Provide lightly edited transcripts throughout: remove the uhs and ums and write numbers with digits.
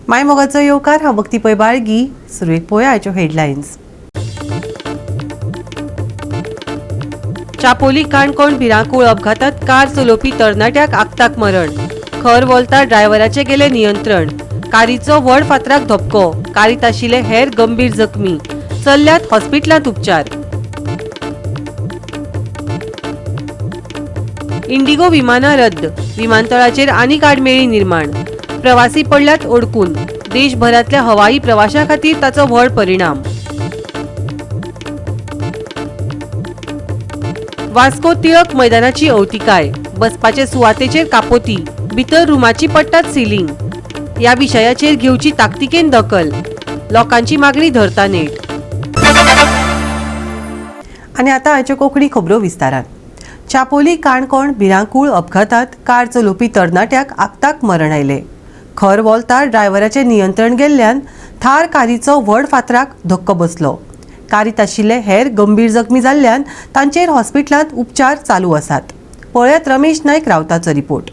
मायमोगाचो येवकार हांव भक्ती पै बाळगी. सुरवेक पळोवया आयच्यो हेडलायन्स. चापोली काणकोण भिरांकूळ अपघातांत कार चलोवपी तरणाट्याक आगताक मरण. खर वोल्ता ड्रायव्हराचे गेले नियंत्रण. कारीचो व्हड फातराक धपको. कारीत आशिल्ले हेर गंभीर जखमी. चल्ल्यात हॉस्पिटलांत उपचार. इंडिगो विमानां रद्द. विमानतळाचेर आनीक आडमेळी निर्माण. प्रवासी पडल्यात ओडकून. देशभरातल्या हवाई प्रवाशा खातीर ताचो व्हड परिणाम. वास्को टिळक मैदानाची अवतिकाय. बसपाचे सुवातेचेर कापोती. भितर रुमाची पडटात सिलींग. ह्या विशयाचेर घेवची ताकतिकेन दखल. लोकांची मागणी धरता नेट. आनी आतां आयच्यो कोंकणी खबरो विस्तारान. चापोली काणकोण भिरांकूळ अपघातांत कार चलोवपी तरणाट्याक आगताक मरण आयलें. खर वोल्ता ड्रायव्हराचें नियंत्रण गेल्ल्यान थार कारीचो व्हड फातराक धक्को बसलो. कारीत आशिल्ले हेर गंभीर जखमी जाल्ल्यान तांचेर हॉस्पिटलांत उपचार चालू आसात. पळयात रमेश नायक रावताचो रिपोर्ट.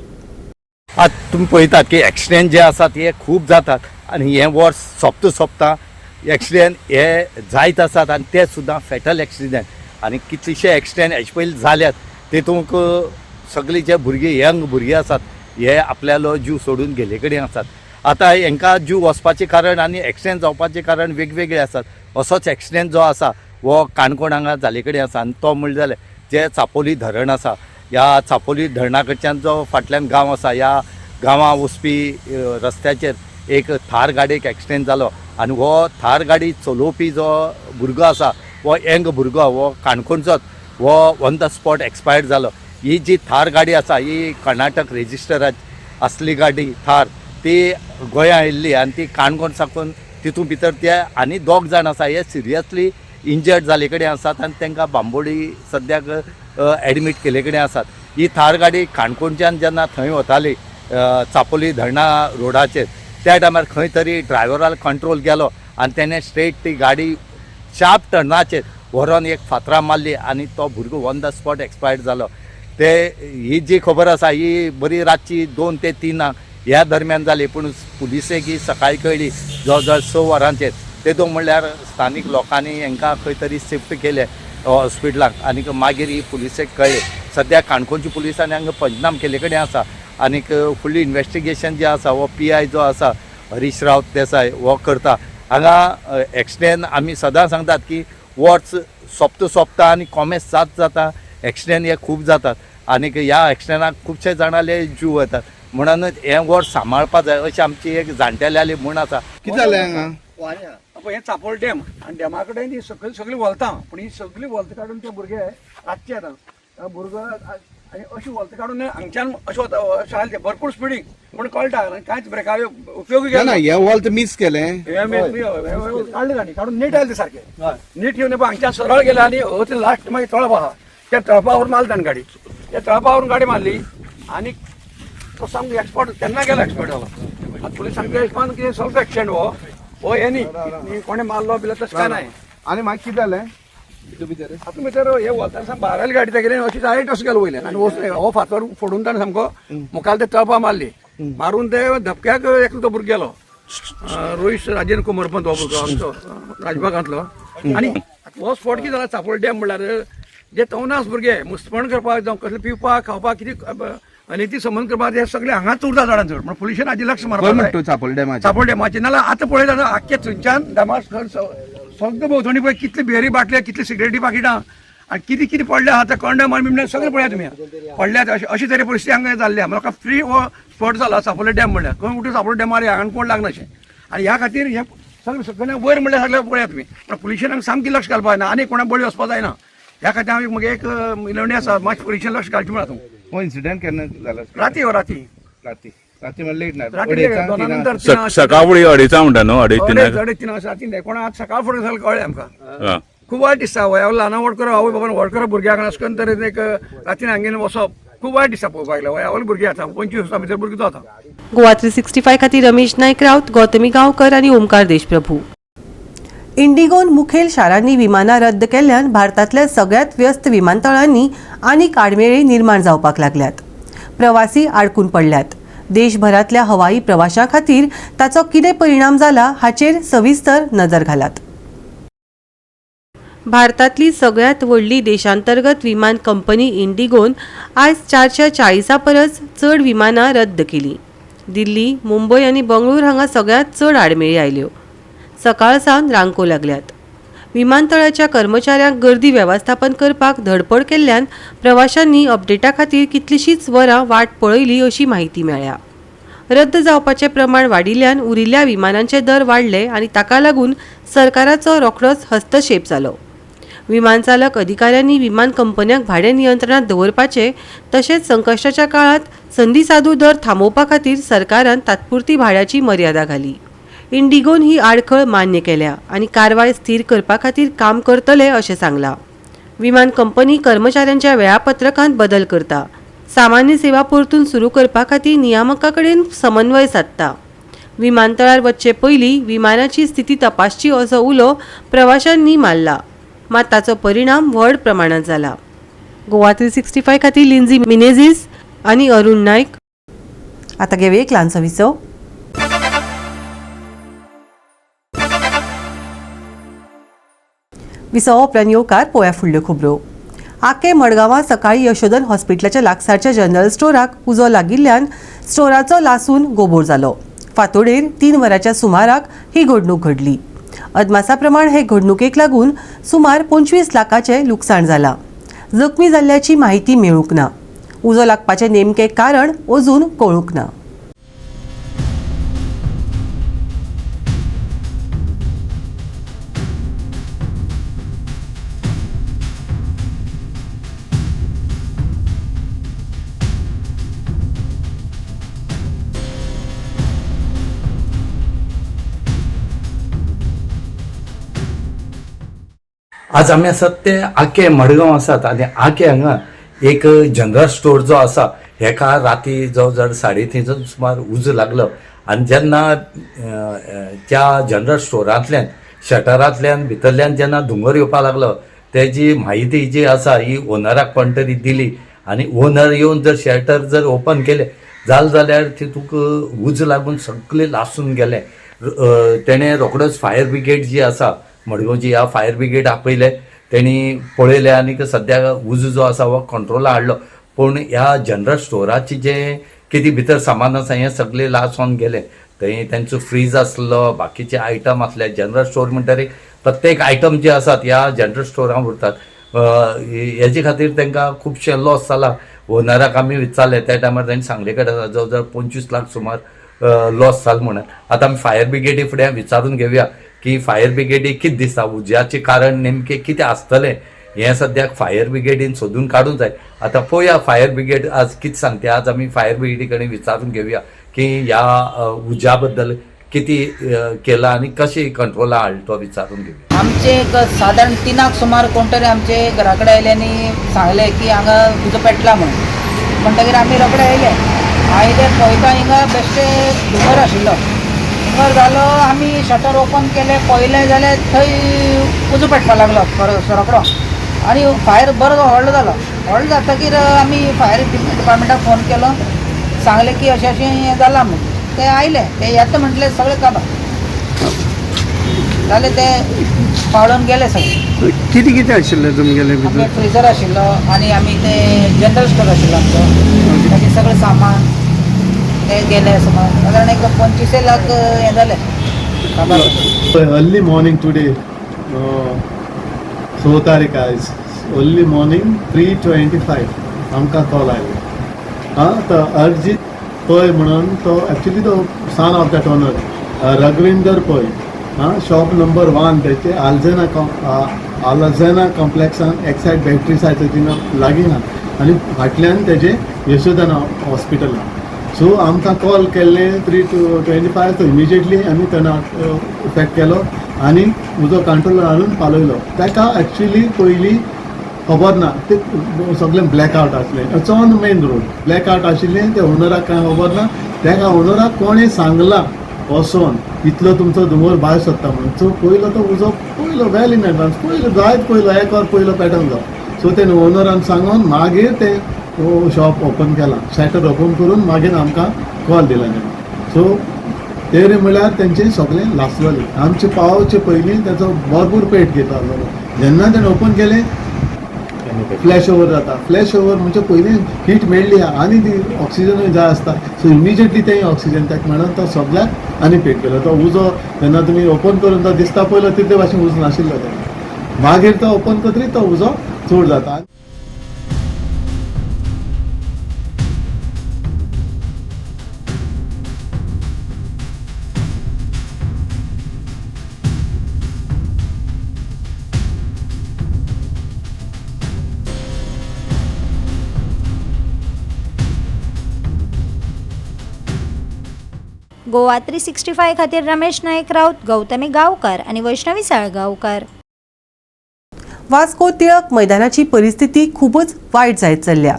आतां तुमी पळयतात की एक्सिडेंट जे आसात हे खूब जातात आनी हे वर्स सोंपता एक्सिडेंट हे जायत आसात आनी ते सुद्दां फॅटल एक्सिडेंट आनी कितलेशे एक्सिडेंट हेचे पयलीं जाल्यात. तेतूंक सगळीं जे भुरगीं यंग भुरगीं आसात हे आपल्यालो जीव सोडून गेले कडेन आसात. आतां हांकां जीव वचपाचें कारण आनी एक्सिडेंट जावपाचें कारण वेगवेगळे आसात. असोच एक्सिडेंट जो आसा हो काणकोण हांगा जाले कडेन आसा आनी तो म्हणलें जाल्यार जे चापोली धरण आसा ह्या चापोली धरणा कडच्यान जो फाटल्यान गांव आसा ह्या गांवां वचपी रस्त्याचेर एक थार गाडयेक एक्सिडेंट जालो आनी हो थार गाडी चलोवपी जो भुरगो आसा हो यंग भुरगो हो काणकोणचोच हो ऑन द स्पॉट एक्सपायर्ड जालो. ही जी थार गाडी आसा ही कर्नाटक रेजिस्टराची असली गाडी थार ती गोंया आयिल्ली आनी ती काणकोण साकून तितून भितर ते आनी 2 जाण आसा हे सिरियसली इंजर्ड जाले कडेन आसात आनी तांकां बांबोळी सद्याक एडमीट केले कडेन आसात. ही थार गाडी काणकोणच्यान जेन्ना थंय वताली चापोली धरणा रोडाचेर त्या टायमार खंय तरी ड्रायव्हराल कंट्रोल गेलो आनी तेणें स्ट्रेट ती गाडी शार्प टर्नाचेर व्हरोन एक फातरा मारली आनी तो भुरगो ऑन द स्पॉट एक्सपायर्ड जालो. ते ही जी खबर आसा ही बरी रातची 2 ते 3 ह्या दरम्यान जाली पूण पुलिसेक ही सकाळी कळ्ळी जवळ 6 वरांचेर. तेतूंक म्हणल्यार स्थानीक लोकांनी हांकां खंय तरी शिफ्ट केले हॉस्पिटलाक आनीक मागीर ही पुलिसेक कळ्ळी. सद्या काणकोणची पुलिसांनी हांगा पंचनाम केले कडेन आसा आनीक फुडली इन्वेस्टिगेशन जे आसा हो PI जो आसा हरीश राव देसाय हो करता. हांगा एक्सिडेंट आमी सदां सांगतात की वर्स सोंपता आनी कॉमेस जाता एक्सिडेंट हे खूब जातात आनीक ह्या एक्सिडेंटाक खुबशे जाणाले जीव वतात म्हणून हे वर्स सांबाळपा जाय अशी आमची एक जाणटेल्याली म्हण आसा. कितें जालें हांगा पळय हे चापोल डॅम आनी डॅमा कडेन ही सगळीं वलतां पूण ही सगळीं वलतां काडून ते भुरगे रातचे येतात. भुरगो आनी अशी वलतां काडून हांगच्यान अशें वता शाळेन ते भरपूर स्पिडीक पूण कळटा कांयच ब्रेका उपयोगी ना हे वॉल्त मिस केलें काडले गाडी काडून नीट आयले सारके नीट येवन हांगच्यान सरळ गेले आनी ते लास्ट मागीर तळप आहा त्या तळपावरून मारली ताणें गाडी. त्या तळपावरून गाडी मारली आनी तो सामको एक्सपर्ट तेन्ना गेलो एक्सपर्ट जालो. आतां पुलीस सांगता हिसपान की सेल्फ एक्सिडेंट हो हे न्ही कोणें मारलो बिलो तशें काय नाय. आनी मागीर कितें जालें हातूंत भितर हे वता भायर आयली गाडी तेगेले अशी डायरेक्ट असो गेलो वयल्यान आनी हो फातर फोडून ताणें सामको मुखार ते तळपा मारली. मारून ते धपक्याक एकलो तो भुरगो गेलो रोहित राजेंद्र कुमारपंत हो भुरगो आमचो राजबागांतलो. आनी हो स्पॉट कितें जाला चापोळ डॅम म्हणल्यार जे तवनास भुरगे मुस्तपण करपाक जावं कसले पिवपाक खावपाक कितें अनिती संबंध करपाक हे सगळे हांगाच उरता झाडां चड. पूण पुलिशेन हाजी लक्ष मारपाक चापोल डॅमाचे नाल्यार आतां पळयता आख्खे थंयच्यान डॅमा सगळे भोंवतणी पळय कितले बियरी बाटले कितले सिगरेटी पाकिटां आनी कितें कितें पडले आहा ते कंडे मार सगळे पळया तुमी पडल्यात अशी तरी परिस्थिती हांगा जाल्ली आहा. म्हाका फ्री हो स्पॉट जाला चापोल डॅम म्हणल्यार खंय उठून चापोल डॅमार हांगा कोण लागना अशें आनी ह्या खातीर हे सगळे वयर म्हणल्यार सगळे पळया तुमी. पूण पुलिशेन हांगा सामकी लक्ष घालपाक जायना आनी कोणा बळी वचपाक जायना. ह्या खातीर हांव म्हगे एक मिलवणी आसा मातशें पुलिशेन लक्ष घालचें म्हणा तूं. हो इन्सिडेंट केन्ना जालो राती राती म्हणल्यार लेट राती सकाळी 2:30 म्हणटा न्हू 2:30 राती कोणा आज सकाळ फुडें जाल्यार कळ्ळें आमकां. खूब वायट दिसता वया ल्हाना व्हड करप आवय बाबान व्हड करप भुरग्याक अशें करून तरेन एक रातीन हांगेन वचप खूब वायट दिसता पळोवपाक लागल्यार वया व्हडले भुरगीं आसा 25 वर्सां भितर भुरगीं जाता. गोवा 365 खातीर रमेश नायक रावत, गौतमी गांवकर आनी ओमकार देशप्रभू. इंडिगोन मुखेल शारांनी विमानां रद्द केल्ल्यान भारतांतल्या सगळ्यात व्यस्त विमानतळांनी आनीक आडमेळी निर्माण जावपाक लागल्यात. प्रवासी आडकून पडल्यात. देशभरातल्या हवाई प्रवाशा खातीर ताचो कितें परिणाम जाला हाचेर सविस्तर नजर घालात. भारतातली सगळ्यात व्हडली देशांतर्गत विमान कंपनी इंडिगोन आयज 440 परस चड विमानां रद्द केली. दिल्ली, मुंबय आनी बंगळूर हांगा सगळ्यात चड आडमेळी आयल्यो. सकाळ सावन रांको लागल्यात. विमानतळाच्या कर्मचाऱ्यांक गर्दी वेवस्थापन करपाक धडपड केल्ल्यान प्रवाशांनी अपडेटा खातीर कितलीशींच वरां वाट पळयली अशी माहिती मेळ्ळ्या. रद्द जावपाचें प्रमाण वाडिल्ल्यान उरिल्ल्या विमानांचे दर वाडले आनी ताका लागून सरकाराचो रोखडोच हस्तक्षेप जालो. विमान चालक अधिकाऱ्यांनी विमान कंपन्यांक भाडें नियंत्रणात दवरपाचे तशेंच संकश्टाच्या काळात संदी साधू दर थांबोवपा खातीर सरकारान तात्पुरती भाड्याची मर्यादा घाली. इंडिगोन ही आडखळ मान्य केल्या आनी कारवाय स्थिर करपा खातीर काम करतले अशें सांगलां. विमान कंपनी कर्मचाऱ्यांच्या वेळापत्रकांत बदल करता. सामान्य सेवा परतून सुरू करपा खातीर नियामका कडेन समन्वय सादता. विमानतळार वचचे पयलीं विमानाची स्थिती तपासची असो उलो प्रवाशांनी मारला. मात ताचो परिणाम व्हड प्रमाणात जाला. गोवा 365 खातीर लिंजी मिनेझीस आनी अरुण नायक. आतां घेवया एक ल्हानसो विसव. विसव उपरांत येवकार पोया फुडल्यो खबरो. आके मडगांवां सकाळीं यशोधन हॉस्पिटलाच्या लागसारच्या जनरल स्टोराक उजो लागिल्ल्यान स्टोराचो लासून गोबोर जालो. फांतोडेर 3 वरांच्या सुमाराक ही घडणूक घडली. अदमासा प्रमाण हे घडणुकेक लागून सुमार 25 लाखाचें लुकसाण जालां. जखमी जाल्ल्याची माहिती मेळूंक ना. उजो लागपाचें नेमकें कारण अजून कळूंक ना. आज आमी आसात ते आके मडगांव आसात आनी आके हांगा एक जनरल स्टोर जो आसा हेका राती जवळ जवळ 3:30 सुमार उजो लागलो आनी जेन्ना त्या जनरल स्टोरांतल्यान शटरांतल्यान भितरल्यान जेन्ना धुंवर येवपाक लागलो तेजी म्हायती जी आसा ही ओनराक कोणतरी दिली आनी ओनर येवन जर शटर जर ओपन केले जाल्यार तितूक उज लागून सगळे लासून गेले. तेणें रोखडोच फायर ब्रिगेड जी आसा मडगांवची ह्या फायर ब्रिगेड आपयले. तेणी पळयले आनी सद्या उजो जो आसा हो कंट्रोला हाडलो. पूण ह्या जनरल स्टोराची जे कितें भितर सामान आसा हें सगळें लासून गेलें. थंय तेंचो फ्रीज आसलो, बाकीचे आयटम आसले. जनरल स्टोर म्हणटरी प्रत्येक आयटम जे आसात ह्या जनरल स्टोरांत उरतात. हेजे खातीर तांकां खुबशे लॉस जाला. ओनराक आमी विचारले त्या टायमार तांणी सांगले कडेन जवळ जवळ 25 लाख सुमार लॉस जालो म्हणून. आतां आमी फायर ब्रिगेडी फुडें विचारून घेवया की फायर ब्रिगेडीक कितें दिसता उज्याचें कारण नेमकें कितें आसतलें हें सद्याक फायर ब्रिगेडीन सोदून काडूंक जाय. आतां पळोवया फायर ब्रिगेड आज कितें सांगता. आज आमी फायर ब्रिगेडी कडेन विचारून घेवया की ह्या उज्या बद्दल कितें केलां आनी कशें कंट्रोला हाडला तो विचारून घेवया. आमचे साधारण 3 सुमार कोण तरी आमचे घरा कडेन आयले आनी सांगले की हांगा उजो पेटला म्हणटकीर आमी रोखडे आयले पळयता हिंगा बेश्टे धुंवर आशिल्लो. धुंवर जालो आमी शटर ओपन केले पळयलें जाल्यार थंय उजो पेटपाक लागलो रोखडो आनी फायर बरो व्हडलो जालो. व्हडलो जातकीर आमी फायर डिपार्टमेंटाक फोन केलो. सांगले की अशें हें जालां म्हणून. ते आयले ते येता म्हटले सगळे काबार जाले. ते पावडून गेले सगळे. कितें आशिल्लें तुमगेलें आमगे फ्रिजर आशिल्लो आनी आमी ते जनरल स्टोर आशिल्लो आमचो ताचें सगळें सामान ते गेले सुमार साधारण एक 25 लाख हें जालें काबार. Early morning today, 6 तारीख आयज early morning 3:25 आमकां कॉल आयलो. तो अरजीत पै म्हणून तो एक्चुली तो सन ऑफ दॅट ओनर रघविंदर पै शॉप नंबर 1 तेचे आलझेना कॉम्प्लेक्सान एक्सायड बॅटरी सायटीन लागीं आनी फाटल्यान तेजे यशोधन हॉस्पिटलान. सो आमकां कॉल केल्ले 3:25 तो इमिजिएटली आमी टर्न इफेक्ट केलो आनी उजो कंट्रोल हाडून पालयलो. ताका एक्चुली पयलीं खबर ना ते सगळें ब्लॅकआउट आसलें. It's on main road blackout आशिल्लें. ते ओनराक कांय खबर ना. ताका ओनराक कोणें सांगलां वचोन इतलो तुमचो धुंवर भायर सरता म्हणून. सो पयलो तो उजो पयलो वेल इन एडवान्स पयलो जायत पयलो 1 वर पयलो पेटोवन जालो. सो तेणें ओनरान सांगून मागीर ते शॉप ओपन केला. शटर ओपन करून मागीर आमकां कॉल दिला तेणें. सो ते म्हणल्यार तेंचे सगळें लासलेलें. आमचे पावचे पयलीं ताचो भरपूर पेट घेतालो. जेन्ना तेणें ओपन केलें फ्लॅश ओवर जाता. फ्लॅश ओवर म्हणजे पयलीं हीट मेळ्ळी आनी ती ऑक्सिजनूय जाय आसता. सो इमिजिएटली तें ऑक्सिजन ताका मेळोन तो सगळ्याक आनी पेट केलो. तो उजो जेन्ना तुमी ओपन करून तो दिसता पयलो तितले भाशेन उजो नाशिल्लो तेन्ना. मागीर तो ओपन करतरी तो उजो चड जाता. गोवा 365 खातीर रमेश नायक राऊत, गौतमी गांवकार आणि वैष्णवी साळगांवकार. वास्को टिळक मैदानाची परिस्थिती खूबच वायट जायत चल्ल्या.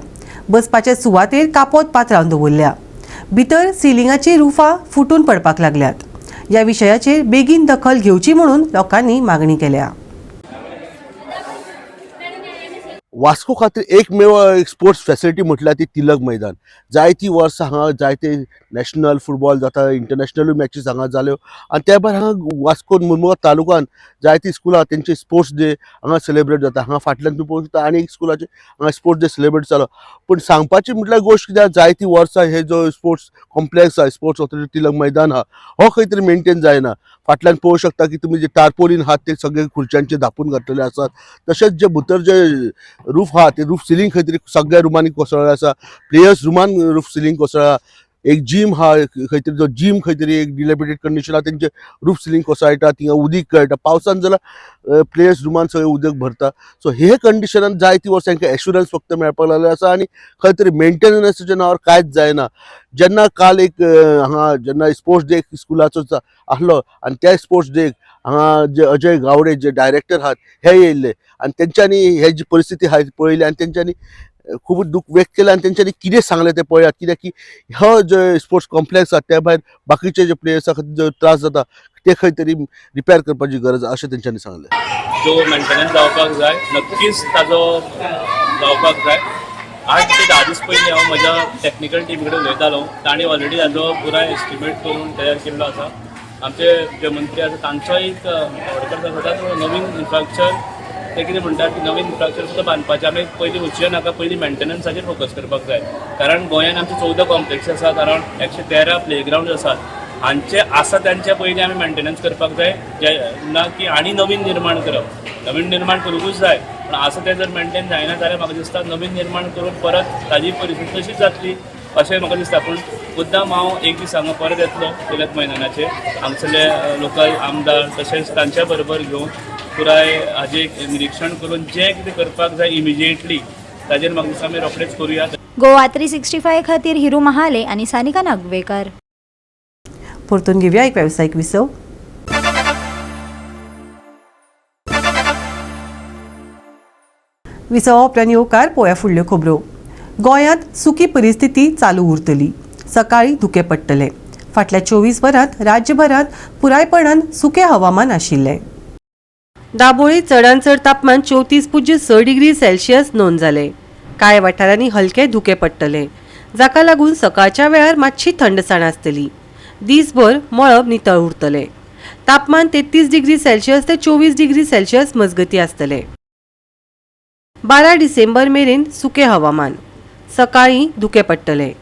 बसपाच्या सुवातेर कापोत पात्रावन दवरल्या. भितर सिलिंगाची रुफां फुटून पडपाक लागल्यात. ह्या विशयाचेर बेगीन दखल घेवची म्हणून लोकांनी मागणी केल्या. वास्को खातीर एकमेव स्पोर्ट्स फॅसिलिटी म्हटल्यार ती तिलक मैदान. जायतीं वर्सां हांगा जायते नॅशनल फुटबॉल जाता, इंटरनॅशनल मॅचीस हांगा जाल्यो आनी त्या भायर हांगा वास्को मुर्मुगांव तालुक्यान जायतीं स्कुलां तेंचे स्पोर्ट्स डे हांगा सेलिब्रेट जाता. हांगा फाटल्यान तुम्ही पळोवंक शकता आनी एक स्कुलाचे हांगा स्पोर्ट्स डे सेलिब्रेट जालो. पूण सांगपाची म्हटल्यार गोश्ट कित्याक जायतीं वर्सां हे जो स्पोर्ट्स कॉम्प्लेक्स आहा, स्पोर्ट्स ऑथॉरिटी तिलक मैदान आहा, हो खंय तरी मेंटेन जायना. फाटल्यान पळोवंक शकता की तुमी जे टार्पोलीन आहात ते सगळे खुर्च्यांचे धापून घातलेले आसात. तशेंच जे भितर जे रूफ आहा ते रूफ सिलींग खंय तरी सगळ्या रुमांनी कोसळ्ळें आसा. प्लेयर्स रुमान रूफ सिलींग कोसळ्ळा. एक जीम हा खंय तरी जो जीम खंय तरी एक डिलेबिटेड कंडिशन आहा तेंचे रूफ सिलींग कोसळटा. थिंगा उदीक गळटा. पावसान जाल्यार प्लेयर्स रुमान सगळें उदक भरता. सो हे कंडिशनान जायतीं वर्सां हांकां एश्युरन्स फक्त मेळपाक लागले आसा आनी खंय तरी मेंटेनन्साच्या नांवार कांयच जायना. जेन्ना काल एक हांगा जेन्ना स्पोर्ट्स डे स्कुलाचो आसलो आनी त्या स्पोर्ट्स डेक हांगा जे अजय गावडे जे डायरेक्टर आहात हे येयल्ले आनी तेंच्यांनी हे जी परिस्थिती आहा ती पळयली आनी तेंच्यांनी खूब दुख व्यक्त केलें आनी तेंच्यांनी कितें सांगलें तें पळयात. कित्याक की हो जो स्पोर्ट्स कॉम्प्लेक्स आहा त्या भायर बाकीचे जे प्लेयर्सा खातीर जो त्रास जाता ते खंय तरी रिपेर करपाची गरज आहा अशें तेंच्यांनी सांगलें. जो मेंटेनन्स जावपाक जाय नक्कीच ताजो जावपाक जाय. 8 ते 10 दीस पयलीं हांव म्हज्या टॅक्निकल टीम कडेन उलयतालो. तांणी ऑलरेडी ताजो पुराय एस्टिमेट करून तयार केल्लो आसा. आमचे जे मंत्री आसा तांचो एक ऑर्डर जाता नवीन इन्फ्रास्ट्रक्चर ते कितें म्हणटात की नवीन इन्फ्रास्ट्रक्चर सुद्दां बांदपाचें आमी पयलीं वचचें नाका. पयलीं मेंटेनन्साचेर फोकस करपाक जाय. कारण गोंयांत आमचे 14 कॉम्प्लेक्स आसात, अरावंड 113 प्लेग्रावंड आसात. हांचे आसा त्यांचे पयलीं आमी मेंटेनन्स करपाक जाय. जे ना की आनी नवीन निर्माण करप. नवीन निर्माण करूंकूच जाय पूण आसा तें जर मेंटेन जायना जाल्यार म्हाका दिसता नवीन निर्माण करून परत ताजी परिस्थिती तशीच जातली अशें म्हाका दिसता. पूण मुद्दाम हांव एक दीस हांगा परत येतलो तिलक मैदानाचेर. हांगसरले लोकल आमदार तशेंच तांच्या बरोबर घेवन पुराय हाजें निरीक्षण करून जें कितें करपाक जाय इमिजिएटली ताजेर म्हाका दिसता आमी रोखडेच करुया. गोवा 365 खातीर हिरू महाले आणि सानिका नागवेकर. परतून घेवया एक व्यावसायिक विसव. विसव आपल्यान येवकार पळोवया फुडल्यो खबरो. गोंयांत सुकी परिस्थिती चालू उरतली. सकाळीं धुकें पडटलें. फाटल्या 24 वरांत राज्यभरांत पुरायपणान सुकें हवामान आशिल्लें. दाबोळी चडांत चड तापमान 34.6 डिग्री सेल्सियस नोंद जालें. कांय वाठारांनी हलकें धुकें पडटलें, जाका लागून सकाळच्या वेळार मातशी थंडसाण आसतली. दीसभर मळब नितळ उरतलें. तापमान 33 डिग्री सेल्सियस ते 24 डिग्री सेल्सियस मजगती आसतलें. 12 डिसेंबर मेरेन सुकें हवामान. सकाळीं धुकें पडटलें.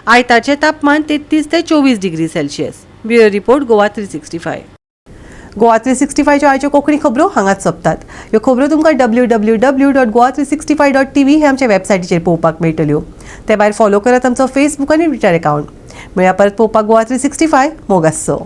आयतारचें तापमान 33 ते 24 degree Celsius. Bureau report Goa 365. Goa 365 च्यो आयच्यो कोंकणी खबरो हांगाच सोंपतात. ह्यो खबरो तुमकां www.goa365.tv हे आमच्या वेबसायटीचेर पळोवपाक मेळटल्यो. ते भायर फॉलो करात आमचो फेसबूक आनी ट्विटर अकाउंट. मेळया परत पळोवपाक गोवा 365 मोग आसचो.